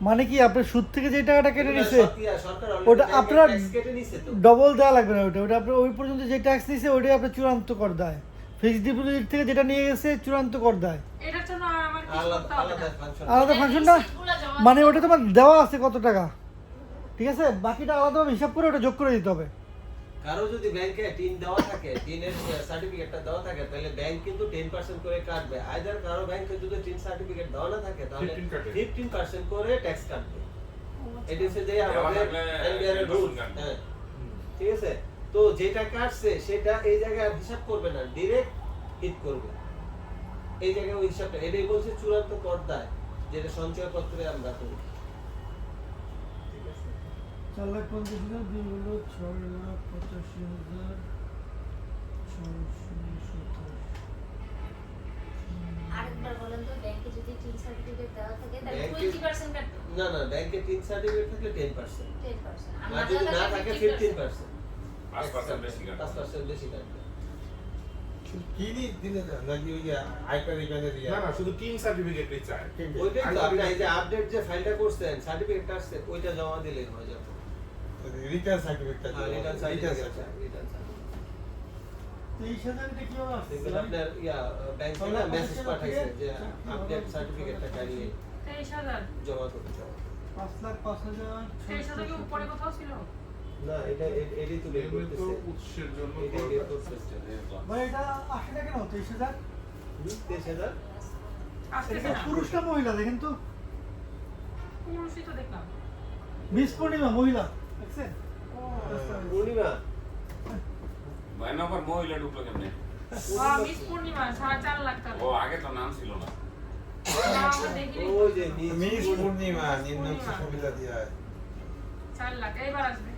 মানে কি আপনার সুদ থেকে যে টাকাটা কেটে নিছে সরকার ওটা আপনার কেটে নিছে তো ডবল দেওয়া লাগবে না, ওটা ওটা আপনার ওই পর্যন্ত যে ট্যাক্স নিছে ওটাই আপনার চূড়ান্ত কর দেয়। ফিক্সড ডিপোজিট থেকে যেটা নিয়ে গেছে চূড়ান্ত কর দেয়। এটার জন্য আর আমার কিছু আলাদা করতে হবে আলাদা না। ফাংশন আলাদা ফাংশনটা রিসিপ্টগুলো জমা মানে ওটা তোমার দেওয়া আছে কত টাকা, ঠিক আছে, বাকিটা আলাদাভাবে হিসাব করে ওটা যোগ করে দিতে হবে। কারো যদি ব্যাংকে টিন দেওয়া থাকে, টিনের সার্টিফিকেটটা দেওয়া থাকে, তাহলে ব্যাংক কিন্তু 10% করে কাটবে। আইদার কারো ব্যাংকে যদি টিন সার্টিফিকেট দেওয়া না থাকে তাহলে 15 কাটে। 15% করে ট্যাক্স কাটবে। এটা হচ্ছে যে দেওয়া আমাদের থাকলে এনবিআর এর 10% রুল। কাটবে। হ্যাঁ, ঠিক আছে। তো যেটা কাটছে সেটা এই জায়গায় হিসাব করবে না, ডাইরেক্ট হিট করবে এই জায়গায় ওই হিসাবটা। এটাই বলছে চূড়ান্ত কর দায়, যেটা সঞ্চয়পত্রে আমরা করি। ঠিক আছে। 4,50,000 দুই হলো 6,85,627। আরেকবার বলেন তো, ব্যাংকে যদি টিন সার্টিফিকেট দেওয়া থাকে তাহলে ব্যাংকে- 20% কাটবে। না না, ব্যাংকে টিন সার্টিফিকেট থাকলে 10%, 10%। আর যদি না থাকে 15%, 5% বেশি কাটবে। 5% বেশি কাটবে। কিনি দিলে না নাকি ওই আইপ্যাড এখানে দিয়া না না, শুধু টিন সার্টিফিকেটই চায়। ওইটাই তো আপনি এই যে আপডেট যে ফাইলটা করছেন, সার্টিফিকেটটা আসছে, ওইটা জমা দিলেই হয়ে যাবে। রিটার্ন সার্টিফিকেটটা হ্যাঁ, রিটার্ন সার্টিফিকেট, রিটার্ন সার্টিফিকেট। 23,000 এটা কিভাবে আসছে? দেখবেন আপনার ব্যাংক থেকে মেসেজ পাঠাইছে যে আপডেট সার্টিফিকেটটা কাইন্ডলি 23,000 জমা করতে হবে। 5,05,000 23,000 কি উপরে কোথাও ছিল? না, এটা এটাই তো বের এগুলো তো করতেছে, উৎসের জন্য এটাই বের করতেছে। ভাই এটা আসে না কেন 23,000? 23,000 আসতেছে এটা না। পুরুষ না মহিলা দেখেন তো? পুরুষই তো দেখলাম। মিস পূর্ণিমা মহিলা দেখছেন? পূর্ণিমা, বাইনা পর মহিলা ঢুকলো কেমনে? মিস পূর্ণিমা 4.5 লাখ টাকা। ও আগে তো নাম ছিল না। আমরা দেখিনি। ওই যে মিস পূর্ণিমা নিম্ন সুবিধা দিয়া 4 লাখ এবার আসবে।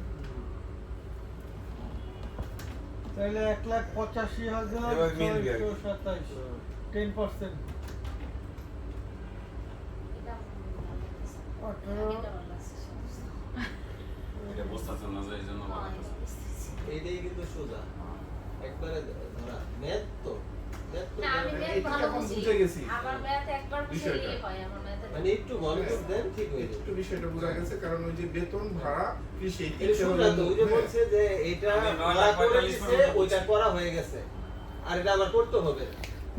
তাহলে 1,85,000 এবার মিলবে আর কি। 627 10%। এটা এটা বুঝতেছে না যে এই জন্য বলতেছে। এইটাই কিন্তু সোজা, একবারে ধরা ম্যাথ তো, ম্যাথ তো না, আমি ধরা- ম্যাথ এটা ভালো এখন বুঝি। বুঝে গেছি। আমার ম্যাথ একবার বিষয়টা। বুঝলেই হয়, আমার ম্যাথে মানে একটু মনোযোগ দেন, ঠিক হয়ে যাবে। একটু বিষয়টা বোঝা গেছে, কারণ ওই যে বেতন ভাড়া কৃষি এই এটা তিনটে সোজা তো, ওই যে হলো- বলছে যে এটা আমি 9 ভাড়া লাখ করে 45 দিছে, পর্যন্ত ওইটা করা হয়ে গেছে, আর এটা আমার করতে হবে।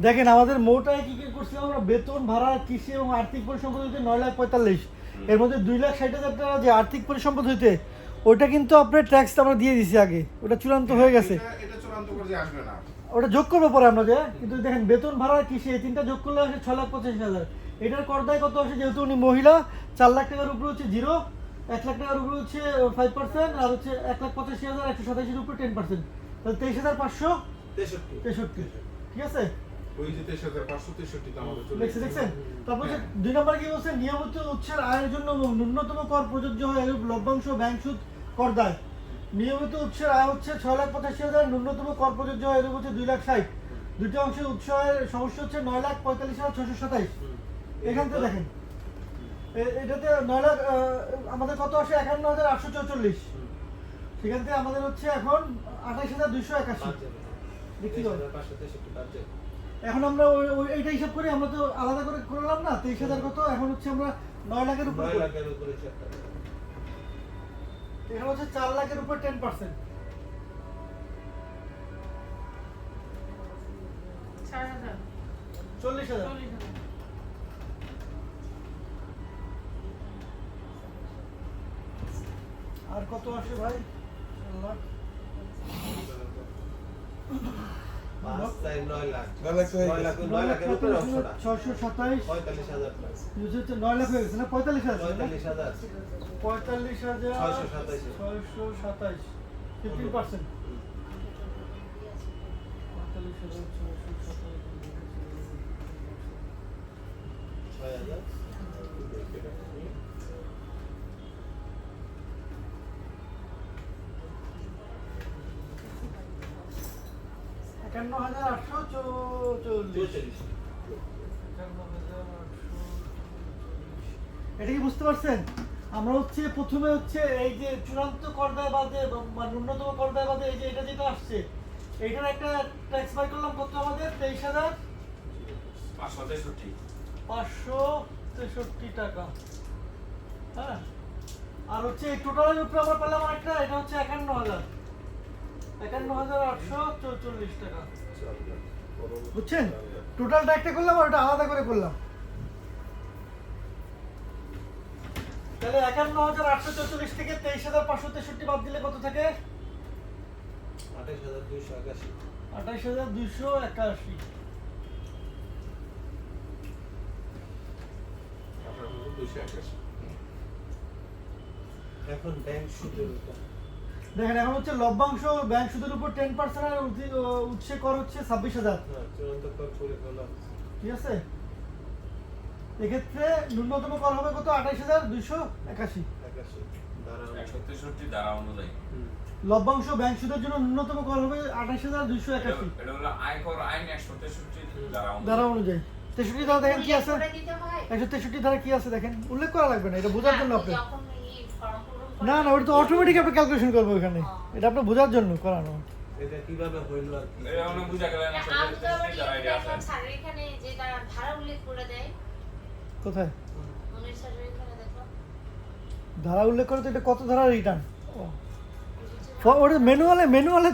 দেখেন আমাদের মোটায় কি কি করছিলাম আমরা, বেতন ভাড়া কৃষি এবং আর্থিক পরিসম্পদ হইতে 9,45,000, এর মধ্যে 2,60,000 টাকা যে আর্থিক পরিসম্পদ হইতে ওটা কিন্তু আপনার ট্যাক্স আমরা দিয়ে দিছি আগে, ওটা চূড়ান্ত হয়ে গেছে। এটা চূড়ান্ত করে আসবে না। ওটা যোগ করবো পরে আমরা যে, কিন্তু দেখেন বেতন ভাড়া কৃষি এই তিনটা যোগ করলে আসে 6,85,000। এটার করদায় কত আসে, যেহেতু উনি মহিলা 4 লাখ টাকার উপরে হচ্ছে 0, 1 লাখ টাকার উপরে হচ্ছে 5%, আর হচ্ছে 1,85,187 উপরে 10%, তাহলে 23,563। 63 ঠিক আছে, ওই যে 23,563 তো আমাদের চলে দেখছেন গেছে। দেখছেন। তারপর হচ্ছে 2 নম্বর কি বলছে, নিয়মিত উৎসের আয়ের জন্য ন্যূনতম কর প্রযোজ্য হয় এরূপ লভ্যাংশ ব্যাংক সুদ কর দায়। নিয়মিত উৎসের আয় হচ্ছে 6,85,000, ন্যূনতম কর প্রযোজ্য হয় এরূপ হচ্ছে 2,60,000। দুইটা অংশের উৎসের সমস্যা হচ্ছে 9,45,627। এখান থেকে দেখেন এটাতে 9 লাখ আমাদের কত আসে, 51,844। সেখান থেকে আমাদের হচ্ছে এখন 28,281। দেখি তো। 563 বাদ যাবে। এখন আমরা এইটা হিসাব করি, আমরা তো আলাদা করে করলাম না, 23,000 কত, এখন হচ্ছে আমরা 9 লাখের উপর 9 লাখের উপরে হিসাব করতে হবে। এখন হচ্ছে 4 লাখের উপর 10%। 4,000 40,000। 40,000 আর কত আসে ভাই? 4 লাখ। 5 তাই 9 লাখ। 9 লাখ হয়ে 9 লাখ, 9 লাখের উপরে অংশটা 627 45,000 প্লাস হচ্ছে 9 লাখ হয়ে গেছে না, 45,000 45,000 45,000 627 627 15%। 6,000 51,840। এটা কি বুঝতে পারছেন? আমরা হচ্ছে প্রথমে হচ্ছে এই যে চূড়ান্ত করদায় বাদে বা ন্যূনতম করদায় বাদে এই যে এটা যেটা আসছে, এইটার একটা ট্যাক্স বাই করলাম কত আমাদের, 563 23,563 টাকা। হ্যাঁ, আর হচ্ছে এই টোটালের উপরে আমরা পেলাম একটা, এটা হচ্ছে 51,844 টাকা। বুঝছেন? টোটালটা একটা করলাম আর ওটা আলাদা করে করলাম। তাহলে 51,844 থেকে 23,563 বাদ দিলে কত থাকে? 28,281। 28,281। আপনার হলো 281। এখন ব্যাংক সুদের উপর দেখেন এখন হচ্ছে লভ্যাংশ ব্যাংক সুদের উপর 10% আর উৎসে কর হচ্ছে 26,000। চূড়ান্ত কর করে ফেলা ঠিক আছে, এক্ষেত্রে ন্যূনতম কর হবে কত? 28,281। 81 দ্বারা 163 ধারা অনুযায়ী লভ্যাংশ ব্যাংক সুদের জন্য ন্যূনতম কর হবে 28,281 এটা হলো আয়কর আইন 163 ধারা ধারা অনুযায়ী। অনুযায়ী। 63 ধারা দেখেন কি আছে, করে দিতে হয় 163 ধারা কি আছে দেখেন, উল্লেখ করা লাগবে না, এটা বোঝার জন্য আপনি। যখন এই ফর্ম পূরণ না না, ওটা তো অটোমেটিক আপনি ক্যালকুলেশন করবো ওখানে, এটা আপনি বোঝার জন্য করানো। এটা কিভাবে হইল আর কি? এটা আমরা বুঝা গেল না আমি তো আবার 163 ধারা এটা আছে। স্যারের এখানে যে ধারা উল্লেখ করে দেয় কোথায় মনির স্যারের এখানে দেখো ধারা উল্লেখ করে? তো এটা কত ধারা রিটার্ন? ওটা ম্যানুয়ালে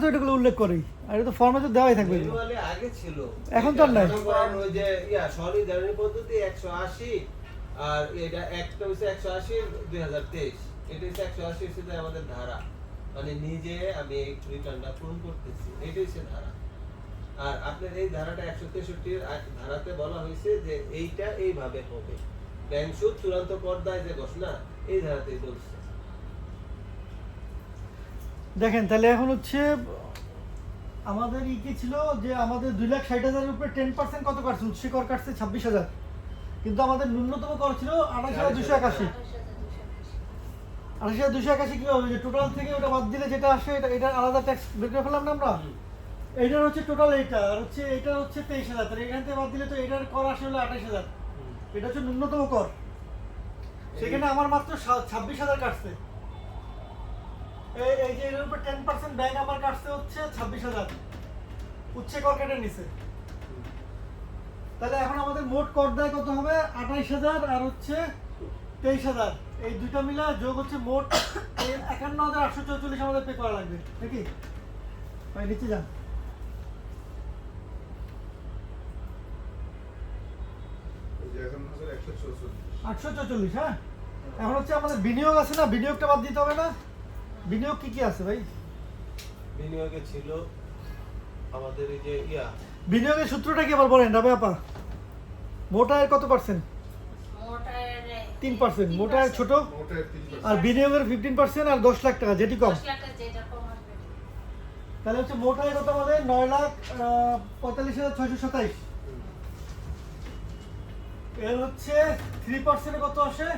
তো এটাগুলো উল্লেখ করেই, আর এটা তো ফর্মে তো দেওয়াই থাকবে এগুলো। ম্যানুয়ালি আগে ছিল, এখন তো আর নাই। ওই যে সরি জার্নি পদ্ধতি 180 আর এটা একটা হচ্ছে 180 2023, এটা হচ্ছে 180 হচ্ছে আমাদের ধারা, মানে নিজে আমি এই রিটার্নটা পূরণ করতেছি, এটাই হচ্ছে ধারা। আর আপনার এই ধারাটা 163 এর ধারাতে বলা হয়েছে যে এইটা এইভাবে হবে, ব্যাংক সুদ চূড়ান্ত পর্দায় যে ঘোষণা এই ধারাতেই বলছে। দেখেন তাহলে এখন হচ্ছে আমাদের কি ছিল যে আমাদের 2,60,000 উপরে 10% কত কাটছে? উৎসে কর কাটছে 26,000, কিন্তু আমাদের ন্যূনতম কর ছিল 28,281। 28,281 কি হবে? যে টোটাল থেকে ওটা বাদ দিলে যেটা আসে এটা আলাদা ট্যাক্স বের করে ফেললাম না আমরা। এইটার হচ্ছে টোটাল এইটা, আর হচ্ছে এটা হচ্ছে 23,000, তাহলে এখান থেকে বাদ দিলে তো এটার কর আসে হলো 28,000। এটা হচ্ছে ন্যূনতম কর, সেখানে আমার মাত্র 26,000 কাটছে। এই যে এর উপর 10% ব্যাংক আমার কাটছে হচ্ছে 26,000, উচ্চে কর কেটে নিছে। তাহলে এখন আমাদের মোট কর দেয় কত হবে? 28,000 আর হচ্ছে 23,000, এই দুইটা মিলা যোগ হচ্ছে মোট 51,844 আমাদের পে করা লাগবে নাকি ভাই? নিচে যান। এই যে এখন হচ্ছে 144। 844। হ্যাঁ, এখন হচ্ছে আমাদের বিনিয়োগ আছে না, বিনিয়োগটা বাদ দিতে হবে না? বিনিয়োগ কি কি আছে ভাই? বিনিয়োগে ছিল আমাদের এই যে বিনিয়োগের সূত্রটা কি আবার বলেন রাবে আপা? মোট আয়ের কত পার্সেন্ট? মোট আয়ের 3%। মোট আয়ের ছোট, ওটার 3%। আর বিনিয়োগের 15% আর 10 লাখ টাকা যেটি কম। 10 লাখ টাকা যেটা কম আসবে তাহলে হচ্ছে মোট আয় কত আমাদের? 9,45,627। এর হচ্ছে 3% কত আসে?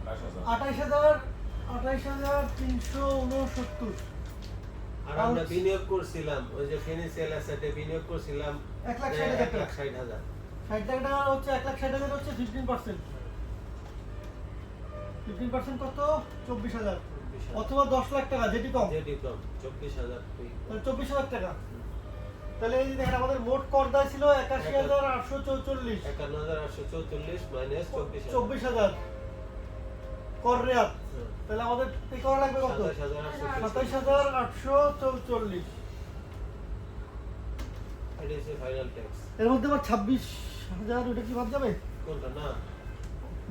28,369। আর আমরা বিনিয়োগ করছিলাম ওই যে ফিনান্সিয়াল অ্যাসেটে বিনিয়োগ করছিলাম 1,60,000 টাকা। 1,60,000। 60 লাখ টাকা হচ্ছে 1,60,000 হচ্ছে 15%। 15% কত? 24,000 অথবা 10 লাখ টাকা যেটি কম। যেটি কম 24,000। তাহলে 24,000 টাকা। তাহলে এই যে দেখেন আমাদের মোট কর দায় ছিল 81,844। 51,844 মাইনাস 24,000। 24,000 কর রেয়াত। তাহলে আমাদের পে করা লাগবে কত? 27,844। এটা হচ্ছে ফাইনাল ট্যাক্স। এর মধ্যে আবার 26,000 ওটা কি বাদ যাবে? কোনটা না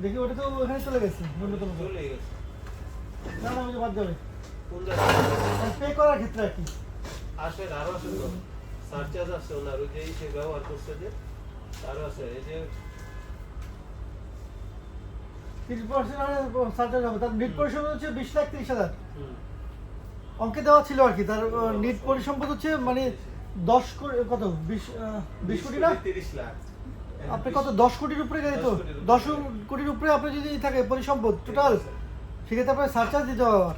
দেখি ওটা তো ওখানে চলে গেছে ন্যূনতম কর। চলে গেছে। না না ওটা বাদ যাবে কোন জায়গায় পে করার ক্ষেত্রে আর কি। আসে আরো আছে তো সারচার্জ আছে ওনার ওই যে সে ব্যবহার করছে যে আরো আছে এই যে 30% সার্চার্জ হবে। তার নেট পরিসম্পদ হচ্ছে 20,30,000 হুম, অঙ্কে দেওয়া ছিল আর কি। তার নেট পরিসম্পদ হচ্ছে মানে 10 কোটি কত 20 কোটি না? 30 লাখ। আপনি কত 10 কোটির উপরে গেলে তো 10 কোটির উপরে আপনি যদি থাকে পরিসম্পদ টোটাল, সেক্ষেত্রে আপনার সার্চার্জ দিতে হবে আবার।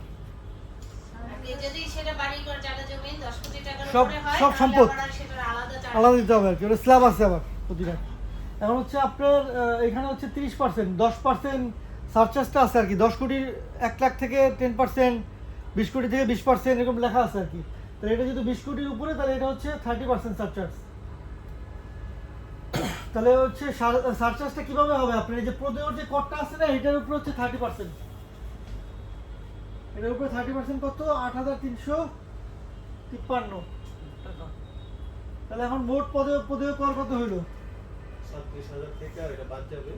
যদি সেটা বাড়ি ঘর জায়গা জমি 10 কোটি টাকার সব- উপরে হয় সব তাহলে সম্পদ। আবার সেটার আলাদা চার্জ আলাদা দিতে হবে আর কি, ওটা স্ল্যাব আছে আবার প্রতিটা। এখন হচ্ছে আপনার এখানে হচ্ছে 30%, 10% সার্চার্জটা আছে আর কি। 10 কোটির 1 লাখ থেকে 10%, 20 কোটি থেকে 20% এরকম লেখা আছে আর কি। তাহলে এটা যদি 20 কোটির উপরে তাহলে এটা হচ্ছে 30% সার্চার্জ। তাহলে হচ্ছে সার্চার্জটা কিভাবে হবে? আপনার এই যে প্রদেয়র যে করটা আছে না, এটার উপরে হচ্ছে 30%। এটার উপরে 30% কত? 8,353 টাকা। তাহলে এখন মোট প্রদেয় কর কত হইল? 37,000 থেকে এটা বাদ যাবে।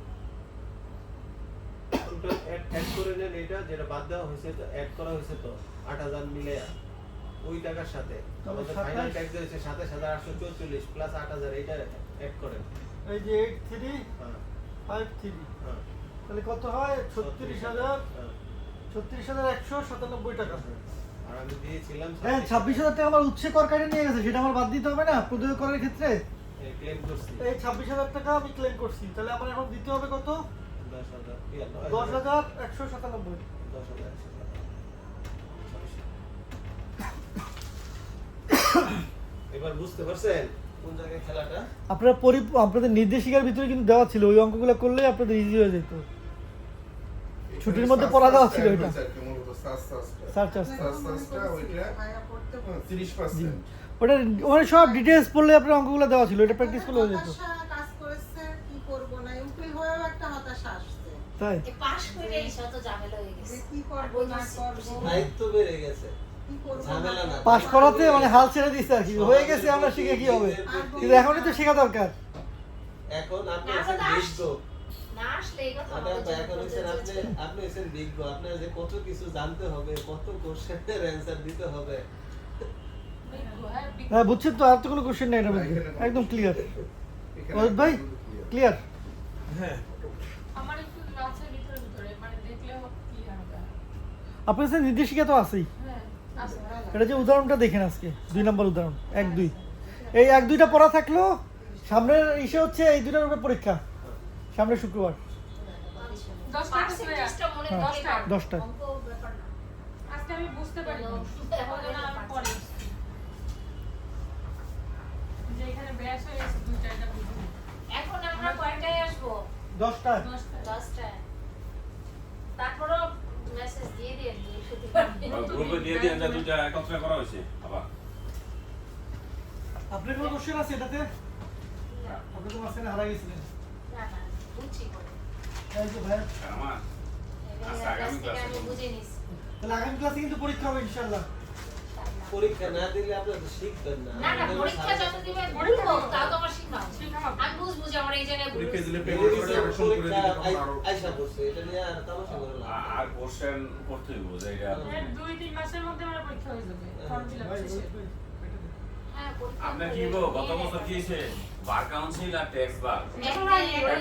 টোটাল অ্যাড করে নেন এটা যেটা বাদ দেওয়া হয়েছে তো অ্যাড করা হয়েছে তো 8,000 মিলে ওই টাকার সাথে তাহলে আমাদের 27 ফাইনাল ট্যাক্স হয়েছে 27844 প্লাস 8000 এটা অ্যাড করেন। এই যে 8353 হ্যাঁ তাহলে কত হয়? 36,000 হ্যাঁ 36,197 টাকা। আর আমি দিয়েছিলাম হ্যাঁ 26,000 টাকা আমার উচ্ছে কর কাটে নিয়ে গেছে, সেটা আমার বাদ দিতে হবে না প্রদেয় করের ক্ষেত্রে? ক্লেম করছি এই 26,000 টাকা আমি ক্লেম করছি, তাহলে আমার এখন দিতে হবে কত? 10,000 10,197। 10,000 এবার বুঝতে পারছেন কোন জায়গায় খেলাটা? আপনাদের নির্দেশিকার ভিতরে কিন্তু দেওয়া ছিল, ওই অঙ্কগুলো করলে আপনাদের ইজি হয়ে যেত। ছুটির মধ্যে পড়া দেওয়া ছিল এটা। স্যার চার্জ ভাইয়া পড়তে বলছে। 30%। ওটা ওখানে সব ডিটেইলস পড়লে আপনার অঙ্কগুলো দেওয়া ছিল, এটা প্র্যাকটিস করলে হয়ে যেত। হতাশা কাজ করেছে, কি করবো না, উকিল হয়েও একটা হতাশা আসছে। তাই এই পাশ করে এই শত ঝামেলা হয়ে গেছে যে কি করবো না করবো, দায়িত্ব বেড়ে গেছে, কি করবো ঝামেলা না। পাস করাতে মানে হাল ছেড়ে দিচ্ছে আর কি, হয়ে গেছে আমরা শিখে কি হবে, কিন্তু এখনই তো শেখা দরকার। এখন আপনি না, হচ্ছেন না, বিজ্ঞ। না আসলে এই কথা আরে আমাদের এখন জানতে হচ্ছেন হচ্ছে। আপনি হচ্ছেন বিজ্ঞ, আপনার যে কত কিছু জানতে হবে, কত কোশ্চেনের অ্যানসার দিতে হবে। হ্যাঁ বুঝছেন তো, আর তো কোনো কোশ্চেন নেই এটার মধ্যে, একদম ক্লিয়ার। অজিত ভাই ক্লিয়ার? হ্যাঁ আমার একটু আছে ভিতরে ভিতরে, মানে দেখলেও ক্লিয়ার হবে। আপনার কাছে নির্দেশিকা তো আছেই, হ্যাঁ আছে। এটা যে উদাহরণটা দেখেন আজকে 2 নম্বর উদাহরণ 1-2, এই 1-2টা পড়া থাকলো, সামনের ইসে হচ্ছে এই দুটার উপরে পরীক্ষা সামনের শুক্রবার 10টা আছে ভাইয়া। পার্সেন্টেজটা মনে হ্যাঁ, করলে পারবো। 10টা। অঙ্ক ব্যাপার না। আজকে আমি বুঝতে পারি না, আমি পরে যে এখানে ব্যাস হয়ে গেছে 2-4টা বুঝি। এখন আমরা কয়টায় আসবো? 10টা। 10টায়। তারপরও মেসেজ দিয়ে দিয়ে গ্রুপে দিয়ে দিয়ে যা দুইটা একত্রে করা হয়েছে আবার। আপনার কোনো কোশ্চেন আছে এটাতে? আপনি তো মাঝখানে হারা গেছিলেন। না না বুঝছি করে। এই যে ভাই, আমার আচ্ছা, আগামী ক্লাস থেকে ক্লাসে আমি বুঝে নিছি। তাহলে আগামী ক্লাসে কিন্তু পরীক্ষা হবে ইনশাআল্লাহ। পরীক্ষা না দিলে আপনারা তো শিখবেন না। না না আমাদের পরীক্ষা সারা- যত দিবেন পরীক্ষা বুঝবো, দিবো। তাও তো আমার শিখা হবে। শিখা হবে। আমি বুঝবো যে আমার এই জায়গায় ভুল পরীক্ষা হয়েছে। দিলে এই পেপার যে করে কারেকশন করে পরীক্ষা দিলে তখন আরো আইসা করছে, এটা নিয়ে আর তামাশা করে লাভ নেই। আর কোশ্চেন করতে হইব যে এটা এর 2-3 মাসের মধ্যে আমার পরীক্ষা হয়ে যাবে, ফর্ম ফিল আপ ভাই, শেষে। হ্যাঁ পরীক্ষা আপনার কি গো গত বছর কি হয়েছে বার কাউন্সিল আর ট্যাক্স বার একটাই